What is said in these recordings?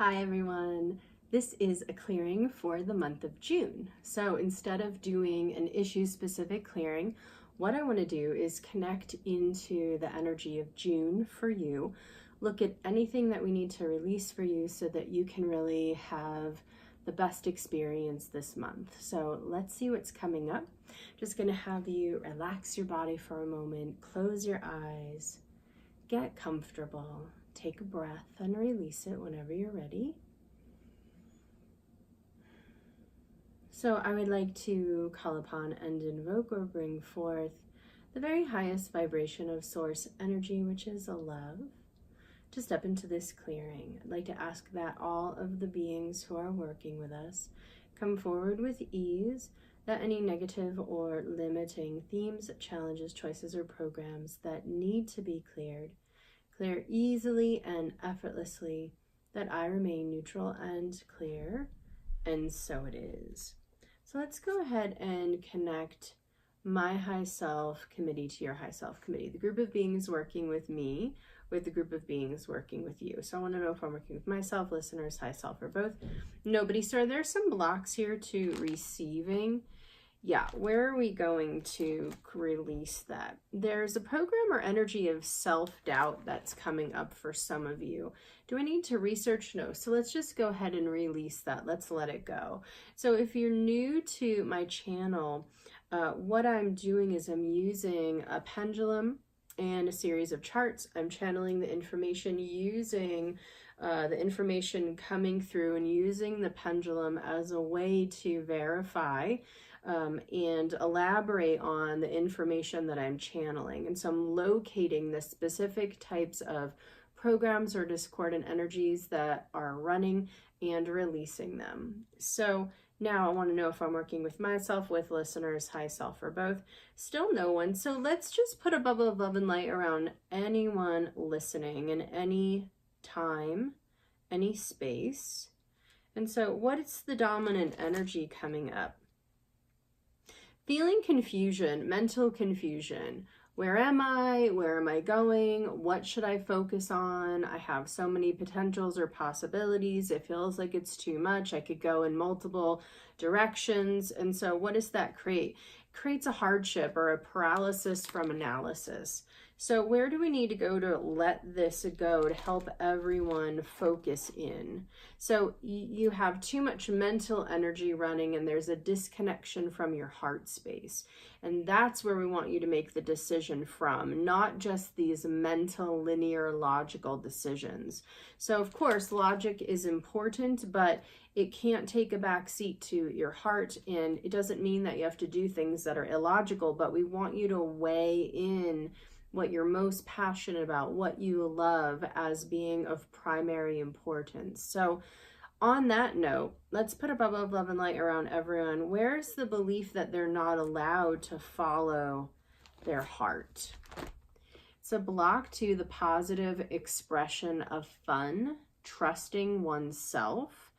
Hi everyone. This is a clearing for the month of June. So instead of doing an issue-specific clearing, what I want to do is connect into the energy of June for you. Look at anything that we need to release for you so that you can really have the best experience this month. So let's see what's coming up. Just going to have you relax your body for a moment, close your eyes, get comfortable. Take a breath and release it whenever you're ready. So I would like to call upon and invoke or bring forth the very highest vibration of source energy, which is a love, to step into this clearing. I'd like to ask that all of the beings who are working with us come forward with ease, that any negative or limiting themes, challenges, choices, or programs that need to be clear easily and effortlessly, that I remain neutral and clear, and so it is. So let's go ahead and connect my high self committee to your high self committee, the group of beings working with me with the group of beings working with you. So I want to know if I'm working with myself, listeners, high self, or both. Nobody, sir. There's some blocks here to receiving. Yeah, where are we going to release that? There's a program or energy of self-doubt that's coming up for some of you. Do I need to research? No. So let's just go ahead and release that. Let's let it go. So if you're new to my channel, what I'm doing is I'm using a pendulum and a series of charts. I'm channeling the information using the information coming through and using the pendulum as a way to verify and elaborate on the information that I'm channeling. And so I'm locating the specific types of programs or discordant energies that are running and releasing them. So now I want to know if I'm working with myself, with listeners, high self, or both. Still no one. So let's just put a bubble of love and light around anyone listening in any time, any space. And so what's the dominant energy coming up? Feeling confusion, mental confusion. Where am I? Where am I going? What should I focus on? I have so many potentials or possibilities. It feels like it's too much. I could go in multiple directions. And so what does that create? It creates a hardship or a paralysis from analysis. So where do we need to go to let this go to help everyone focus in? So you have too much mental energy running and there's a disconnection from your heart space. And that's where we want you to make the decision from, not just these mental, linear, logical decisions. So of course, logic is important, but it can't take a back seat to your heart. And it doesn't mean that you have to do things that are illogical, but we want you to weigh in what you're most passionate about, what you love as being of primary importance. So on that note, let's put a bubble of love and light around everyone. Where's the belief that they're not allowed to follow their heart? It's a block to the positive expression of fun, trusting oneself,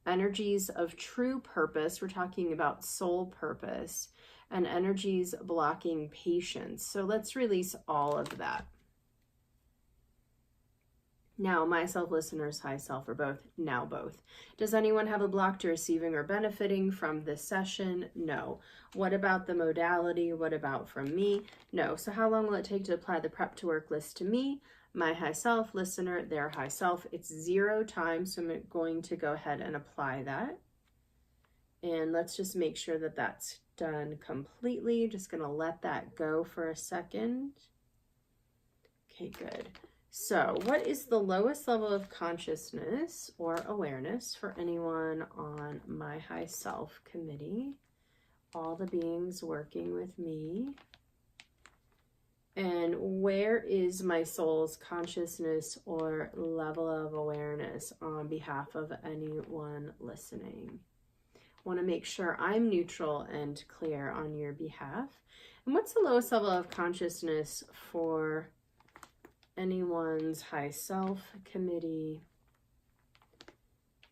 energies of true purpose. We're talking about soul purpose, and energies blocking patience. So let's release all of that. Now, myself, listeners, high self, or both? Now both. Does anyone have a block to receiving or benefiting from this session? No. What about the modality? What about from me? No. So how long will it take to apply the prep to work list to me, my high self, listener, their high self? It's 0 time, so I'm going to go ahead and apply that. And let's just make sure that that's done completely. Just going to let that go for a second. Okay, good. So what is the lowest level of consciousness or awareness for anyone on my high self committee? All the beings working with me. And where is my soul's consciousness or level of awareness on behalf of anyone listening? Want to make sure I'm neutral and clear on your behalf. And what's the lowest level of consciousness for anyone's high self committee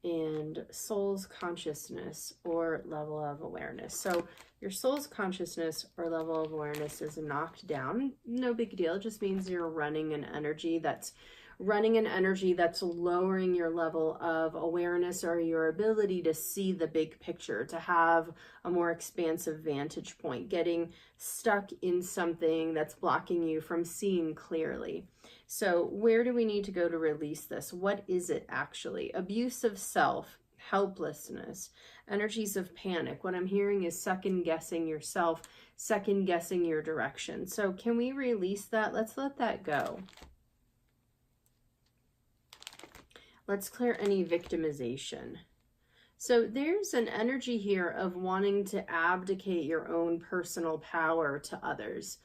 and soul's consciousness or level of awareness? So your soul's consciousness or level of awareness is knocked down. No big deal. It just means you're running an energy that's running an energy that's lowering your level of awareness or your ability to see the big picture, to have a more expansive vantage point, getting stuck in something that's blocking you from seeing clearly. So where do we need to go to release this? What is it actually? Abuse of self, helplessness, energies of panic. What I'm hearing is second guessing yourself, second guessing your direction. So can we release that? Let's let that go. Let's clear any victimization. So there's an energy here of wanting to abdicate your own personal power to others.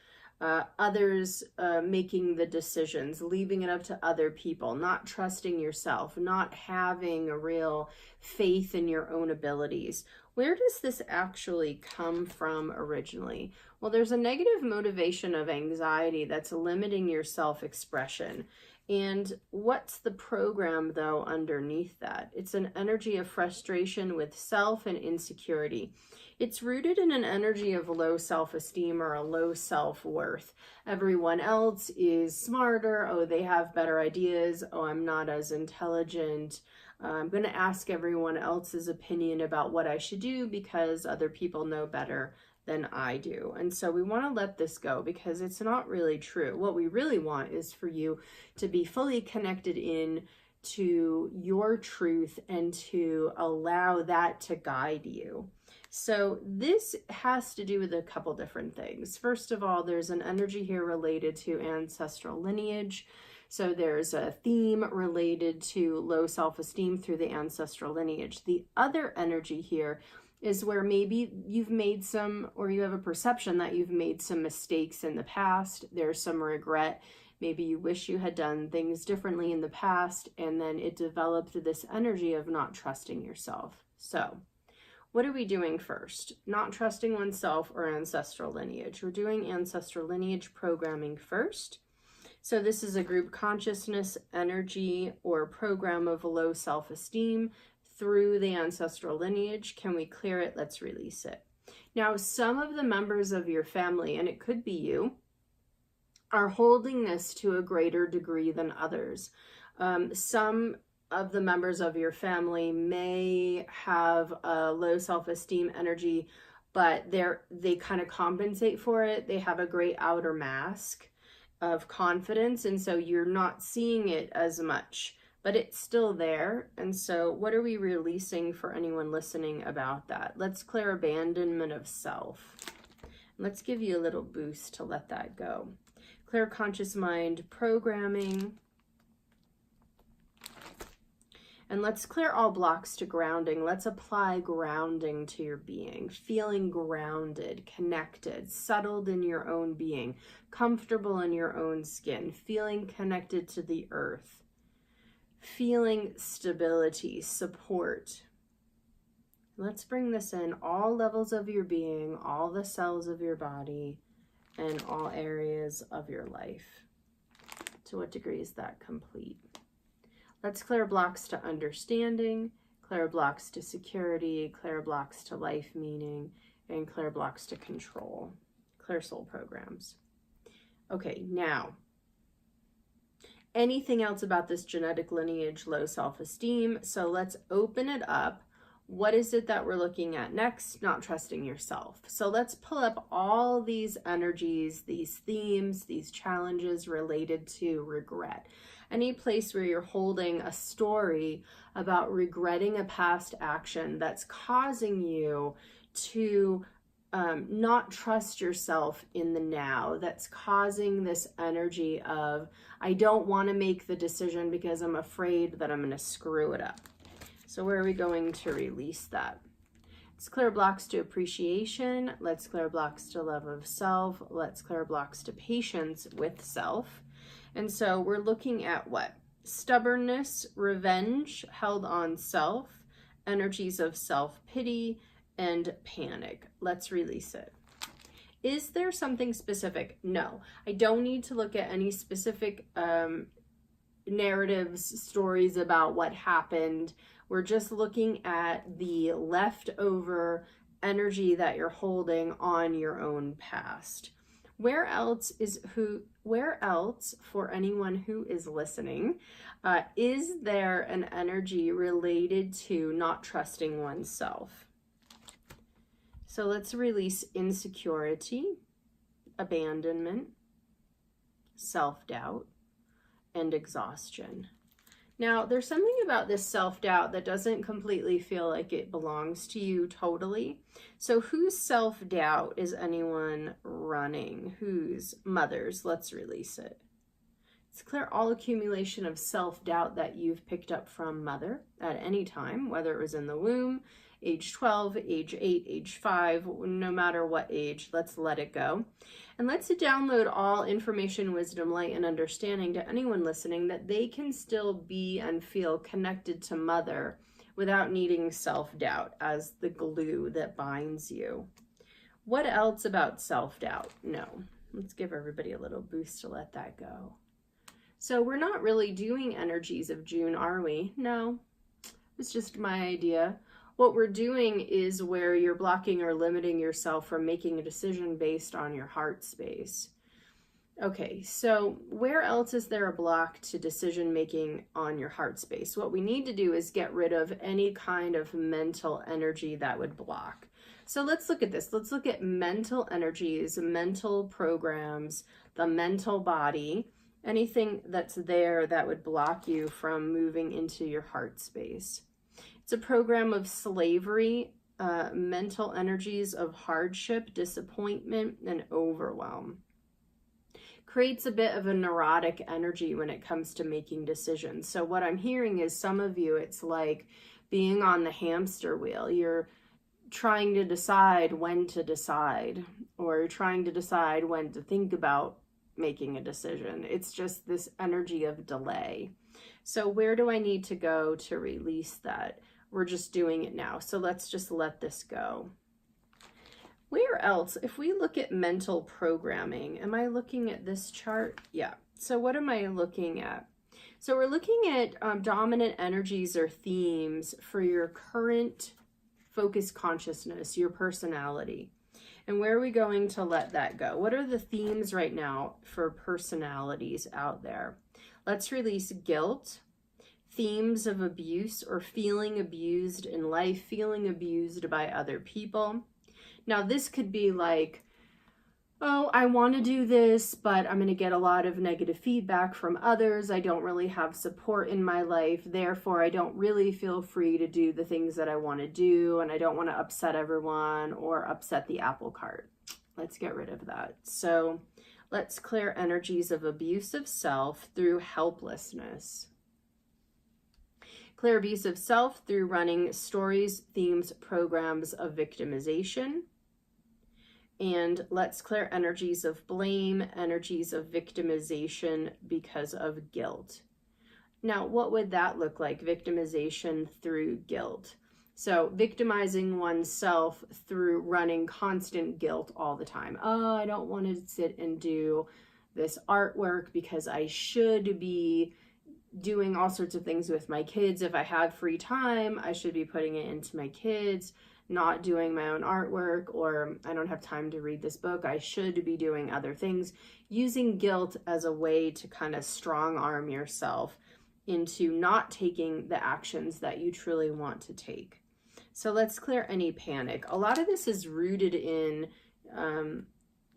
Others making the decisions, leaving it up to other people, not trusting yourself, not having a real faith in your own abilities. Where does this actually come from originally? Well, there's a negative motivation of anxiety that's limiting your self-expression. And what's the program, though, underneath that? It's an energy of frustration with self and insecurity. It's rooted in an energy of low self-esteem or a low self-worth. Everyone else is smarter. Oh, they have better ideas. Oh, I'm not as intelligent. I'm going to ask everyone else's opinion about what I should do because other people know better than I do. And so we want to let this go because it's not really true. What we really want is for you to be fully connected in to your truth and to allow that to guide you. So this has to do with a couple different things. First of all, there's an energy here related to ancestral lineage. So there's a theme related to low self-esteem through the ancestral lineage. The other energy here is where maybe you've made some, or you have a perception that you've made some mistakes in the past. There's some regret. Maybe you wish you had done things differently in the past, and then it developed this energy of not trusting yourself. So what are we doing first? Not trusting oneself or ancestral lineage. We're doing ancestral lineage programming first. So this is a group consciousness energy or program of low self-esteem through the ancestral lineage. Can we clear it? Let's release it. Now, some of the members of your family, and it could be you, are holding this to a greater degree than others. Some of the members of your family may have a low self-esteem energy, but they kind of compensate for it. They have a great outer mask of confidence, and so you're not seeing it as much, but it's still there. And so what are we releasing for anyone listening about that? Let's clear abandonment of self. Let's give you a little boost to let that go. Clear conscious mind programming. And let's clear all blocks to grounding. Let's apply grounding to your being, feeling grounded, connected, settled in your own being, comfortable in your own skin, feeling connected to the earth, feeling stability, support. Let's bring this in all levels of your being, all the cells of your body, and all areas of your life. To what degree is that complete? Let's clear blocks to understanding, clear blocks to security, clear blocks to life meaning, and clear blocks to control. Clear soul programs. Okay, now, anything else about this genetic lineage, low self-esteem? So let's open it up. What is it that we're looking at next? Not trusting yourself. So let's pull up all these energies, these themes, these challenges related to regret. Any place where you're holding a story about regretting a past action that's causing you to not trust yourself in the now, that's causing this energy of, I don't want to make the decision because I'm afraid that I'm going to screw it up. So where are we going to release that? Let's clear blocks to appreciation. Let's clear blocks to love of self. Let's clear blocks to patience with self. And so we're looking at what? Stubbornness, revenge, held on self, energies of self-pity, and panic. Let's release it. Is there something specific? No. I don't need to look at any specific narratives, stories about what happened. We're just looking at the leftover energy that you're holding on your own past. Where else for anyone who is listening, is there an energy related to not trusting oneself? So let's release insecurity, abandonment, self-doubt, and exhaustion. Now, there's something about this self-doubt that doesn't completely feel like it belongs to you totally. So whose self-doubt is anyone running? Whose? Mother's. Let's release it. Let's clear all accumulation of self-doubt that you've picked up from mother at any time, whether it was in the womb, age 12, age 8, age 5, no matter what age. Let's let it go. And let's download all information, wisdom, light, and understanding to anyone listening that they can still be and feel connected to mother without needing self-doubt as the glue that binds you. What else about self-doubt? No. Let's give everybody a little boost to let that go. So we're not really doing energies of June, are we? No. It's just my idea. What we're doing is where you're blocking or limiting yourself from making a decision based on your heart space. Okay, so where else is there a block to decision making on your heart space? What we need to do is get rid of any kind of mental energy that would block. So let's look at this. Let's look at mental energies, mental programs, the mental body, anything that's there that would block you from moving into your heart space. It's a program of slavery, mental energies of hardship, disappointment, and overwhelm. Creates a bit of a neurotic energy when it comes to making decisions. So what I'm hearing is some of you, it's like being on the hamster wheel. You're trying to decide when to decide, or trying to decide when to think about making a decision. It's just this energy of delay. So where do I need to go to release that? We're just doing it now. So let's just let this go. Where else? If we look at mental programming, am I looking at this chart? Yeah. So what am I looking at? So we're looking at dominant energies or themes for your current focus consciousness, your personality. And where are we going to let that go? What are the themes right now for personalities out there? Let's release guilt, themes of abuse or feeling abused in life, feeling abused by other people. Now, this could be like, oh, I want to do this, but I'm going to get a lot of negative feedback from others. I don't really have support in my life. Therefore, I don't really feel free to do the things that I want to do, and I don't want to upset everyone or upset the apple cart. Let's get rid of that. So let's clear energies of abuse of self through helplessness. Clear abuse of self through running stories, themes, programs of victimization. And let's clear energies of blame, energies of victimization because of guilt. Now, what would that look like? Victimization through guilt. So victimizing oneself through running constant guilt all the time. Oh, I don't want to sit and do this artwork because I should be doing all sorts of things with my kids. If I have free time, I should be putting it into my kids, not doing my own artwork, or I don't have time to read this book. I should be doing other things. Using guilt as a way to kind of strong arm yourself into not taking the actions that you truly want to take. So let's clear any panic. A lot of this is rooted in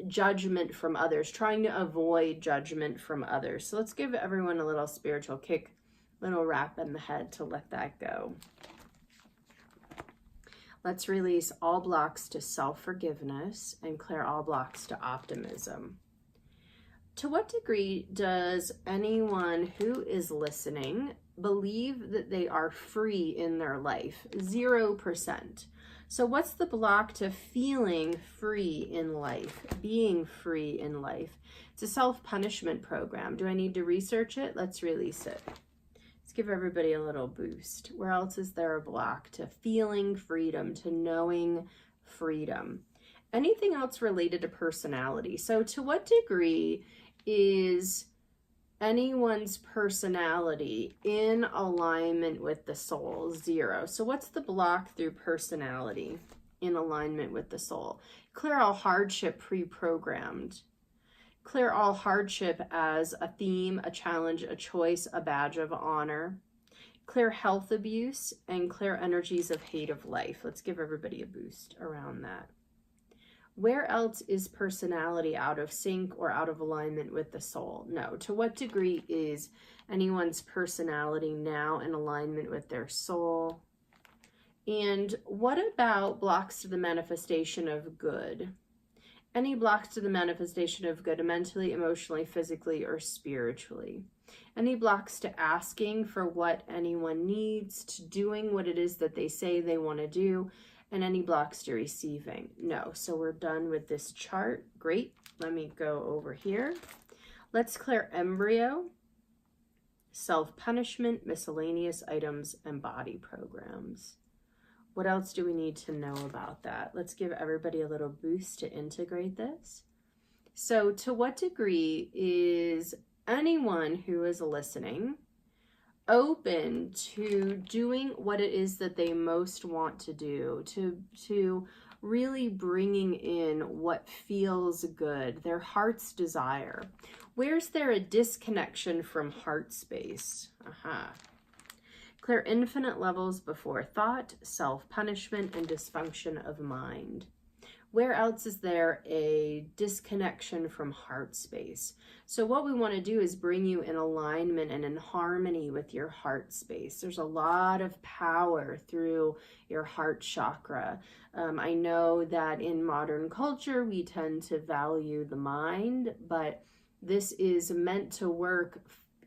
judgment from others, trying to avoid judgment from others. So let's give everyone a little spiritual kick, little rap in the head to let that go. Let's release all blocks to self-forgiveness and clear all blocks to optimism. To what degree does anyone who is listening believe that they are free in their life? 0%. So what's the block to feeling free in life, being free in life? It's a self-punishment program. Do I need to research it? Let's release it. Let's give everybody a little boost. Where else is there a block to feeling freedom, to knowing freedom? Anything else related to personality? So to what degree is anyone's personality in alignment with the soul? 0. So what's the block through personality in alignment with the soul? Clear all hardship pre-programmed. Clear all hardship as a theme, a challenge, a choice, a badge of honor. Clear health abuse and clear energies of hate of life. Let's give everybody a boost around that. Where else is personality out of sync or out of alignment with the soul? No. To what degree is anyone's personality now in alignment with their soul? And what about blocks to the manifestation of good? Any blocks to the manifestation of good mentally, emotionally, physically, or spiritually? Any blocks to asking for what anyone needs, to doing what it is that they say they want to do, and any blocks to receiving? No. So we're done with this chart. Great. Let me go over here. Let's clear embryo, self-punishment, miscellaneous items, and body programs. What else do we need to know about that? Let's give everybody a little boost to integrate this. So to what degree is anyone who is listening open to doing what it is that they most want to do, to really bringing in what feels good, their heart's desire? Where's there a disconnection from heart space? Clear infinite levels before thought, self-punishment, and dysfunction of mind. Where else is there a disconnection from heart space? So what we want to do is bring you in alignment and in harmony with your heart space. There's a lot of power through your heart chakra. I know that in modern culture, we tend to value the mind, but this is meant to work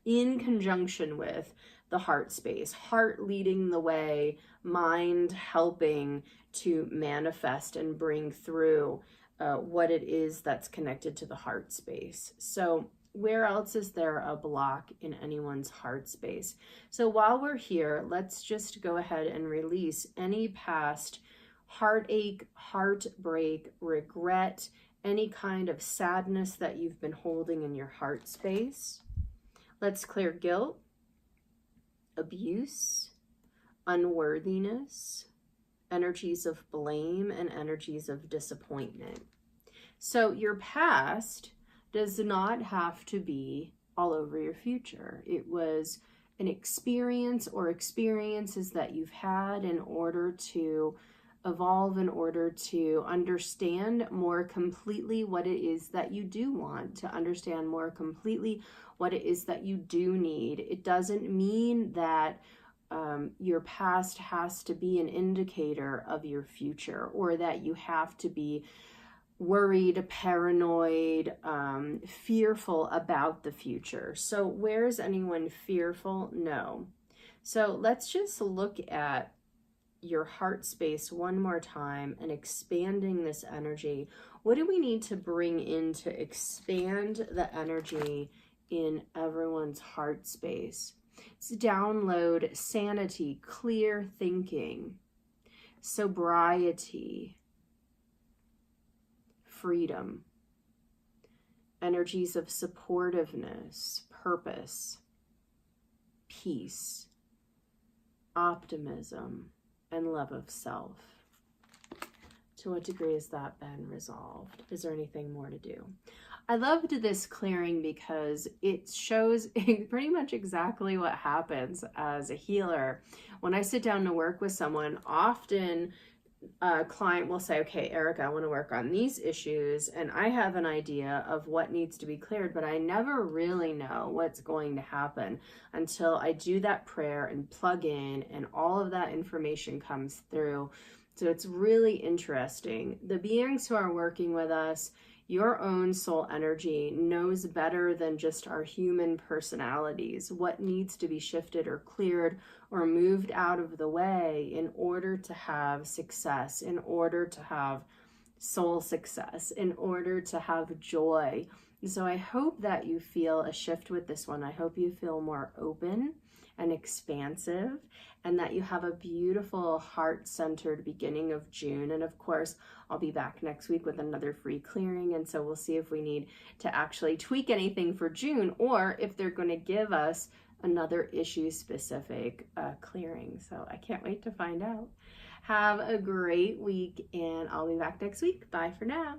in conjunction with the heart space, heart leading the way, mind helping to manifest and bring through what it is that's connected to the heart space. So where else is there a block in anyone's heart space? So while we're here, let's just go ahead and release any past heartache, heartbreak, regret, any kind of sadness that you've been holding in your heart space. Let's clear guilt, abuse, unworthiness, energies of blame, and energies of disappointment. So your past does not have to be all over your future. It was an experience or experiences that you've had in order to evolve, in order to understand more completely what it is that you do want, to understand more completely what it is that you do need. It doesn't mean that your past has to be an indicator of your future, or that you have to be worried, paranoid, fearful about the future. So where is anyone fearful? No. So let's just look at your heart space one more time and expanding this energy. What do we need to bring in to expand the energy in everyone's heart space? It's download sanity, clear thinking, sobriety, freedom, energies of supportiveness, purpose, peace, optimism, and love of self. To what degree has that been resolved? Is there anything more to do? I loved this clearing because it shows pretty much exactly what happens as a healer. When I sit down to work with someone, often a client will say, okay, Erica, I want to work on these issues, and I have an idea of what needs to be cleared, but I never really know what's going to happen until I do that prayer and plug in and all of that information comes through. So it's really interesting. The beings who are working with us, your own soul energy knows better than just our human personalities what needs to be shifted or cleared or moved out of the way in order to have success, in order to have soul success, in order to have joy. So I hope that you feel a shift with this one. I hope you feel more open and expansive, and that you have a beautiful heart-centered beginning of June. And of course, I'll be back next week with another free clearing, and so we'll see if we need to actually tweak anything for June, or if they're going to give us another issue-specific clearing. So I can't wait to find out. Have a great week, and I'll be back next week. Bye for now.